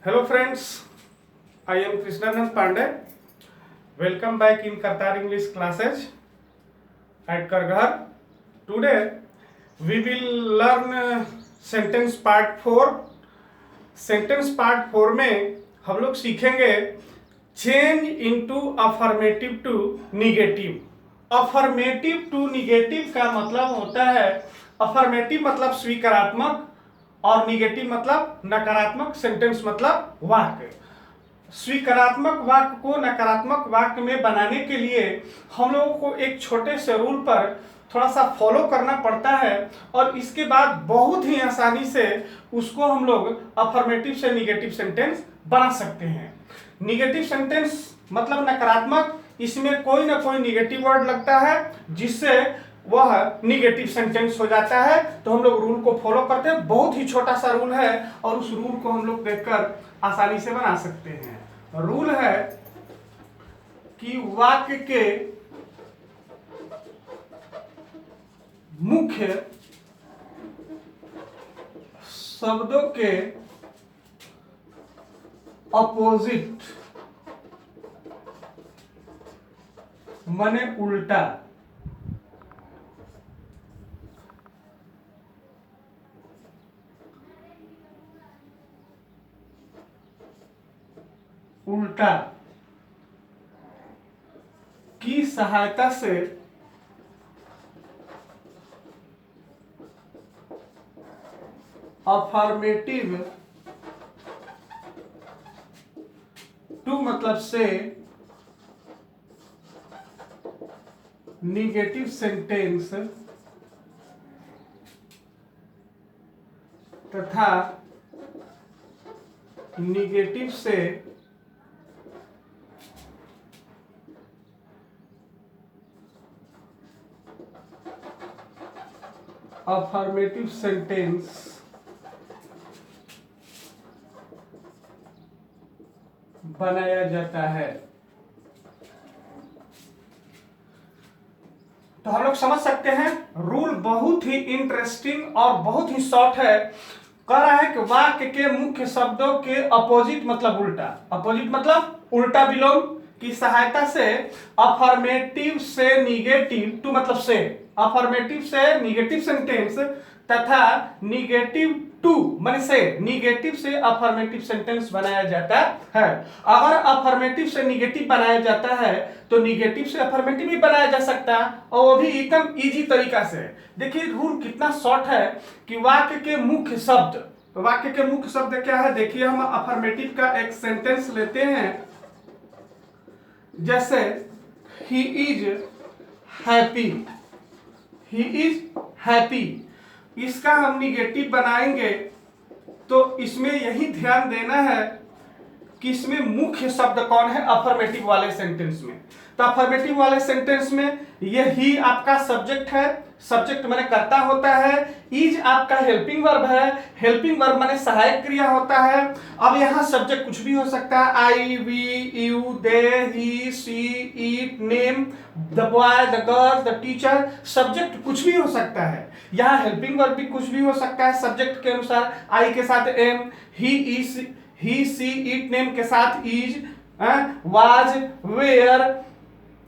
Hello friends, I am Krishnanand Pandey. Welcome back in Kartar English classes at Karghar. Today we will learn sentence part 4. Sentence part 4 में हम लोग सीखेंगे change into affirmative to negative. Affirmative to negative का मतलब होता है, affirmative मतलब स्वीकारात्मक और निगेटिव मतलब नकारात्मक। सेंटेंस मतलब वाक्य। स्वीकारात्मक वाक्य को नकारात्मक वाक्य में बनाने के लिए हम लोगों को एक छोटे से रूल पर थोड़ा सा फॉलो करना पड़ता है और इसके बाद बहुत ही आसानी से उसको हम लोग अफर्मेटिव से निगेटिव सेंटेंस बना सकते हैं। निगेटिव सेंटेंस मतलब नकारात्मक, इसमें कोई ना कोई निगेटिव वर्ड लगता है जिससे वह निगेटिव सेंटेंस हो जाता है। तो हम लोग रूल को फॉलो करते हैं, बहुत ही छोटा सा रूल है और उस रूल को हम लोग देखकर आसानी से बना सकते हैं। रूल है कि वाक्य के मुख्य शब्दों के अपोजिट माने उल्टा की सहायता से अफर्मेटिव टू मतलब से निगेटिव सेंटेंस तथा निगेटिव से अफर्मेटिव सेंटेंस बनाया जाता है। तो हम लोग समझ सकते हैं रूल बहुत ही इंटरेस्टिंग और बहुत ही शॉर्ट है। कह रहा है कि वाक्य के मुख्य शब्दों के अपोजिट मतलब उल्टा, अपोजिट मतलब उल्टा विलोम की सहायता से अफर्मेटिव से निगेटिव टू मतलब से, अफर्मेटिव से निगेटिव सेंटेंस तथा निगेटिव टू माने से, निगेटिव से अफर्मेटिव सेंटेंस बनाया जाता है। अगर अफर्मेटिव से निगेटिव बनाया जाता है तो निगेटिव से अफर्मेटिव भी बनाया जा सकता है और वो भी एकदम इजी तरीका से। देखिए रूल कितना शॉर्ट है कि वाक्य के मुख्य शब्द, तो वाक्य के मुख्य शब्द क्या है। देखिए हम अफर्मेटिव का एक सेंटेंस लेते हैं, जैसे he is happy, he is happy. इसका हम निगेटिव बनाएंगे तो इसमें यही ध्यान देना है कि इसमें मुख्य शब्द कौन है अफर्मेटिव वाले सेंटेंस में। तो अफर्मेटिव वाले सेंटेंस में ये ही आपका सब्जेक्ट है, सब्जेक्ट माने कर्ता होता है, इज आपका हेल्पिंग वर्ब है, हेल्पिंग वर्ब माने सहायक क्रिया होता है। अब यहाँ सब्जेक्ट कुछ भी हो सकता है, I, we, you, they, he, she, it, name, the boy, the girl, the teacher. Subject कुछ भी हो सकता है। यहाँ हेल्पिंग वर्ब भी कुछ भी हो सकता है सब्जेक्ट के अनुसार, आई के साथ am, he, is, he, she, it, name के साथ is, was, were,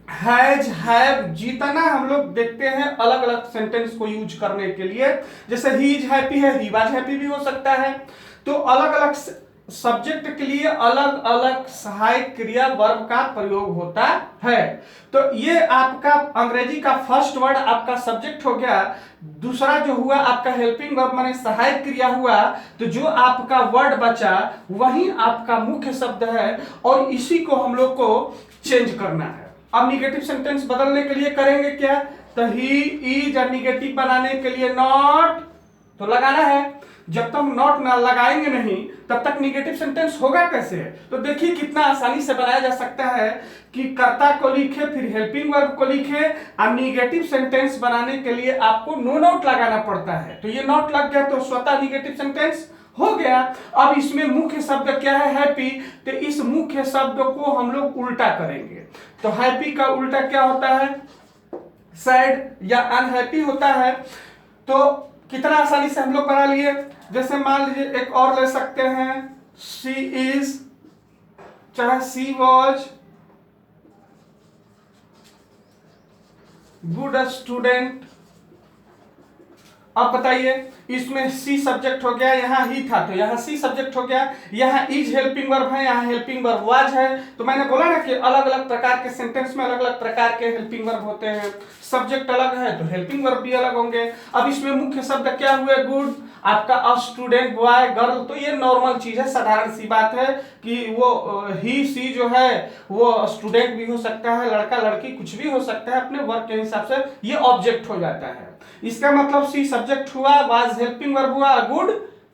has, have. जितना हम लोग देखते हैं अलग अलग सेंटेंस को यूज करने के लिए, जैसे ही इज हैप्पी है, ही वाज हैप्पी भी हो सकता है। तो अलग अलग सब्जेक्ट के लिए अलग अलग सहायक क्रिया वर्ब का प्रयोग होता है। तो ये आपका अंग्रेजी का फर्स्ट वर्ड आपका सब्जेक्ट हो गया। दूसरा जो हुआ आपका हेल्पिंग वर्ब माने सहायक क्रिया हुआ। तो जो आपका वर्ड बचा वही आपका मुख्य शब्द है और इसी को हम लोग को चेंज करना है। अब निगेटिव सेंटेंस बदलने के लिए करेंगे क्या, तो ही इज निगेटिव बनाने के लिए नॉट तो लगाना है। जब तक नॉट ना लगाएंगे नहीं तब तक निगेटिव सेंटेंस होगा कैसे। तो देखिए कितना आसानी से बनाया जा सकता है कि कर्ता को लिखे, फिर हेल्पिंग वर्ब को लिखे और निगेटिव सेंटेंस बनाने के लिए आपको नो नोट लगाना पड़ता है। तो ये नोट लग गया तो स्वतः निगेटिव सेंटेंस हो गया। अब इसमें मुख्य शब्द क्या है, हैप्पी। तो इस मुख्य शब्द को हम लोग उल्टा करेंगे। तो हैप्पी का उल्टा क्या होता है, सैड या अनहैप्पी होता है। तो कितना आसानी से हम लोग बना लिए। जैसे मान लीजिए एक और ले सकते हैं, शी इज, चाहे सी वॉज गुड स्टूडेंट। अब बताइए, इसमें सी सब्जेक्ट हो गया, यहाँ ही था तो यहाँ सी सब्जेक्ट हो गया, यहाँ इज हेल्पिंग वर्ब है, यहाँ हेल्पिंग वर्ब वाज है। तो मैंने बोला ना कि अलग अलग प्रकार के सेंटेंस में अलग अलग प्रकार के हेल्पिंग वर्ब होते हैं। सब्जेक्ट अलग है तो हेल्पिंग वर्ब भी अलग होंगे। अब इसमें मुख्य शब्द क्या हुए? गुड, आपका अ स्टूडेंट, बॉय, गर्ल, तो ये नॉर्मल चीज है, साधारण सी बात है कि वो ही सी जो है वो स्टूडेंट भी हो सकता है, लड़का लड़की कुछ भी हो सकता है, अपने वर्क के हिसाब से ये ऑब्जेक्ट हो जाता है। इसका मतलब सी सब्जेक्ट हुआ, वाज हेल्पिंग वर्ब हुआ, गुड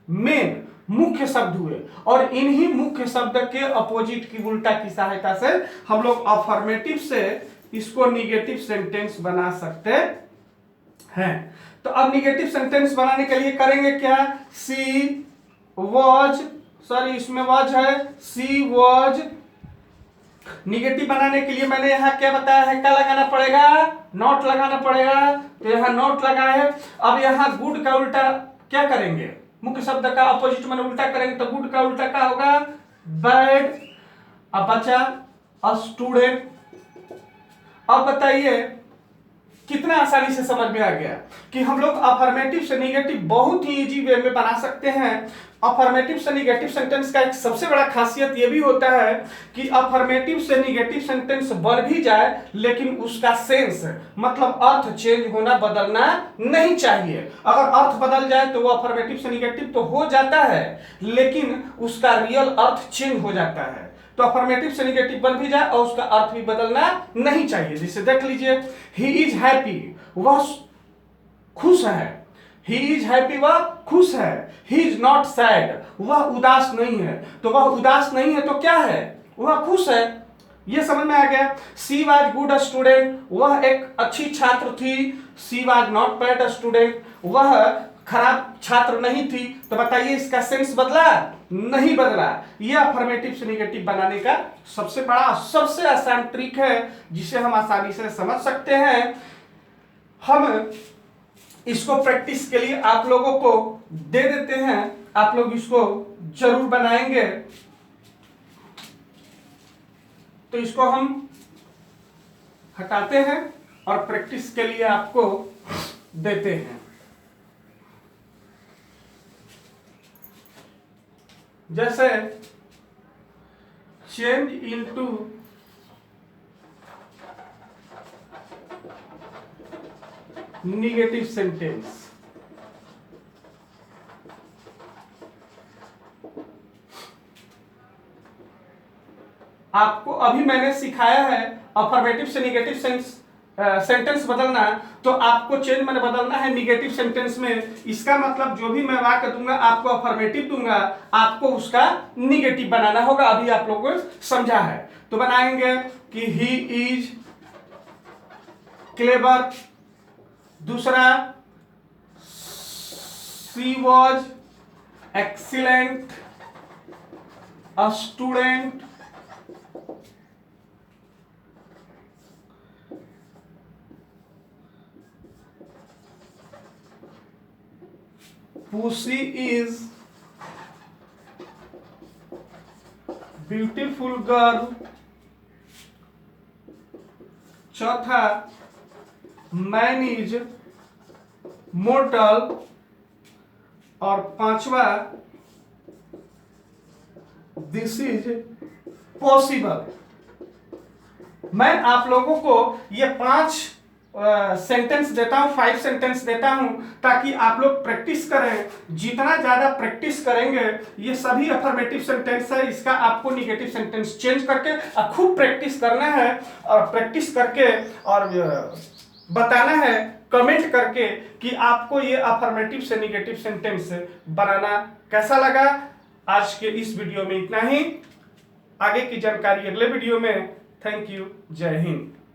मेन मुख्य शब्द हुए। और इन्हीं मुख्य शब्द के अपोजिट की, उल्टा की सहायता से हम लोग अफर्मेटिव से इसको निगेटिव सेंटेंस बना सकते हैं। तो अब निगेटिव सेंटेंस बनाने के लिए करेंगे क्या? सी वॉज, सॉरी इसमें वॉज है, सी वॉज। निगेटिव बनाने के लिए मैंने यहाँ क्या बताया है? क्या लगाना पड़ेगा? नॉट लगाना पड़ेगा। तो यहाँ नॉट लगा है। अब यहाँ गुड का उल्टा क्या करेंगे? मुख्य शब्द का अपोजिट मैंने उल्टा करेंगे तो गुड का उल्टा क्या होगा? बैड। अब बचा अ स्टूडेंट। अब बताइए कितना आसानी से समझ में आ गया कि हम लोग अफर्मेटिव से निगेटिव बहुत ही इजी वे में बना सकते हैं। अफर्मेटिव से निगेटिव सेंटेंस का एक सबसे बड़ा खासियत यह भी होता है कि अफर्मेटिव से निगेटिव सेंटेंस बन भी जाए लेकिन उसका सेंस, मतलब अर्थ चेंज होना, बदलना नहीं चाहिए। अगर अर्थ बदल जाए तो वो अफर्मेटिव से निगेटिव तो हो जाता है लेकिन उसका रियल अर्थ चेंज हो जाता है। तो अफर्मेटिव से निगेटिव बन भी जाए और उसका अर्थ भी बदलना नहीं चाहिए। जैसे देख लीजिए, ही इज हैप्पी, वह खुश है। ही इज हैप्पी, वह खुश है। ही इज नॉट सैड, वह उदास नहीं है। तो वह उदास नहीं है तो क्या है? वह खुश है। ये समझ में आ गया। सी वाज गुड स्टूडेंट, वह एक अच्छी छात्र थी। She was not bad student, वह खराब छात्र नहीं थी। तो बताइए इसका सेंस बदला? नहीं बदला। यह अफर्मेटिव से निगेटिव बनाने का सबसे बड़ा, सबसे आसान ट्रिक है जिसे हम आसानी से समझ सकते हैं। हम इसको प्रैक्टिस के लिए आप लोगों को दे देते हैं, आप लोग इसको जरूर बनाएंगे। तो इसको हम हटाते हैं और प्रैक्टिस के लिए आपको देते हैं। जैसे चेंज इनटू निगेटिव सेंटेंस। आपको अभी मैंने सिखाया है अफर्मेटिव से निगेटिव सेंटेंस बदलना, तो आपको चेंज मैंने बदलना है निगेटिव सेंटेंस में। इसका मतलब जो भी मैं वाक्य दूंगा आपको अफर्मेटिव दूंगा, आपको उसका निगेटिव बनाना होगा। अभी आप लोगों को समझा है तो बनाएंगे कि ही इज क्लेवर। दूसरा, she was excellent a student. Pussy is beautiful girl। चौथा, man is mortal। और पांचवा, this is possible। मैं आप लोगों को ये 5 सेंटेंस देता हूं, 5 सेंटेंस देता हूं ताकि आप लोग प्रैक्टिस करें। जितना ज्यादा प्रैक्टिस करेंगे, ये सभी अफर्मेटिव सेंटेंस है, इसका आपको निगेटिव सेंटेंस चेंज करके खूब प्रैक्टिस करना है। और प्रैक्टिस करके और बताना है कमेंट करके कि आपको ये अफर्मेटिव से निगेटिव सेंटेंस बनाना कैसा लगा। आज के इस वीडियो में इतना ही। आगे की जानकारी अगले वीडियो में। Thank you. जय हिंद।